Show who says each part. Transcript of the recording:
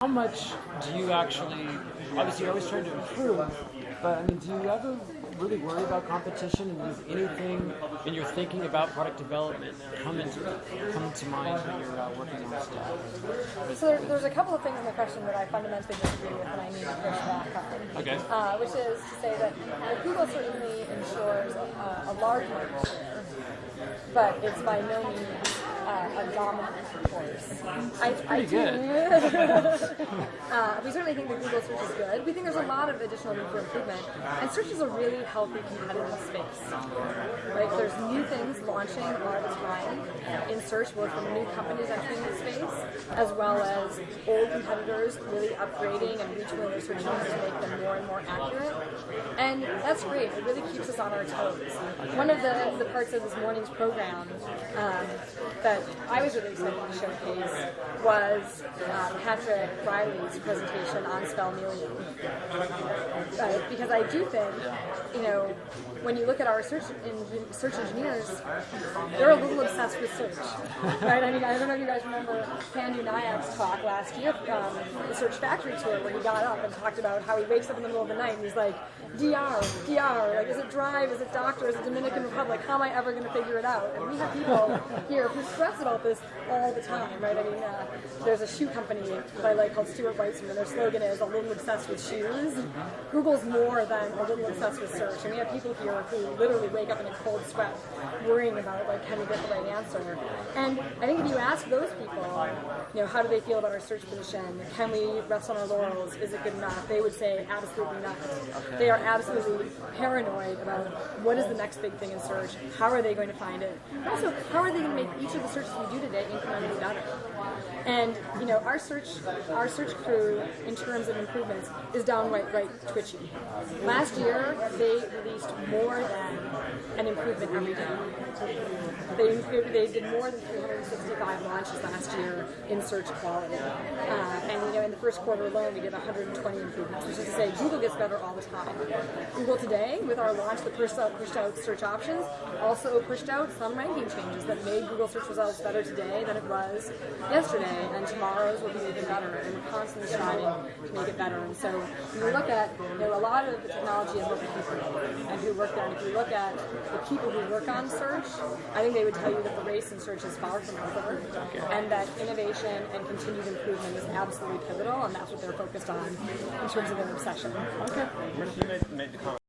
Speaker 1: How much do you actually, obviously you're always trying to improve, but I mean, do you ever really worry about competition, and does anything in your thinking about product development come to mind when you're working on stuff?
Speaker 2: So there's a couple of things in the question that I fundamentally disagree with and I need to push back on.
Speaker 1: Okay.
Speaker 2: Which is to say that Google certainly ensures a large market share, but it's by no means a dominant force.
Speaker 1: Pretty good.
Speaker 2: We certainly think that Google search is good. We think there's a lot of additional room for improvement, and search is a really healthy competitive space. Right? There's new things launching all the time in search, both from new companies entering the space, as well as old competitors really upgrading and retooling their search engines to make them more and more accurate. And that's great. It really keeps us on our toes. One of the parts of this morning's program that I was really excited to showcase was Patrick Riley's presentation on spellmelium. Because I do think, when you look at our search engineers, they're a little obsessed with search. Right? I mean, I don't know if you guys remember Pandu Nayak's talk last year from the Search Factory tour, where he got up and talked about how he wakes up in the middle of the night and he's like, DR, like, is it Drive, is it Doctor, is it Dominican Republic, how am I ever going to figure it out? And we have people here who stress about this all the time, right? I mean, there's a shoe company that I like called Stuart Weitzman, and their slogan is a little obsessed with shoes. Google's more than a little obsessed with search, and we have people here who literally wake up in a cold sweat worrying about, like, can we get the right answer? And I think if you ask those people, how do they feel about our search position? Can we rest on our laurels? Is it good enough? They would say absolutely not. Okay. They are absolutely paranoid about what is the next big thing in search, how are they going to find it, and also how are they going to make each of the searches we do today incrementally better. And our search crew, in terms of improvements, is downright twitchy. Last year, they released more than an improvement every day. They did more than 365 launches last year in search quality. And in the first quarter alone, we did 120 improvements, which is to say Google gets better all the time. Google today, with our launch that pushed out search options, also pushed out some ranking changes that made Google search results better today than it was yesterday, and tomorrow's will be even better, and we're constantly striving to make it better. And so when you look at, a lot of the technology is what the people and who work there, and if you look at the people who work on search, I think they would tell you that the race in search is far from over, and that innovation and continued improvement is absolutely pivotal, and that's what they're focused on in terms of their obsession.
Speaker 3: Okay. You made the comment.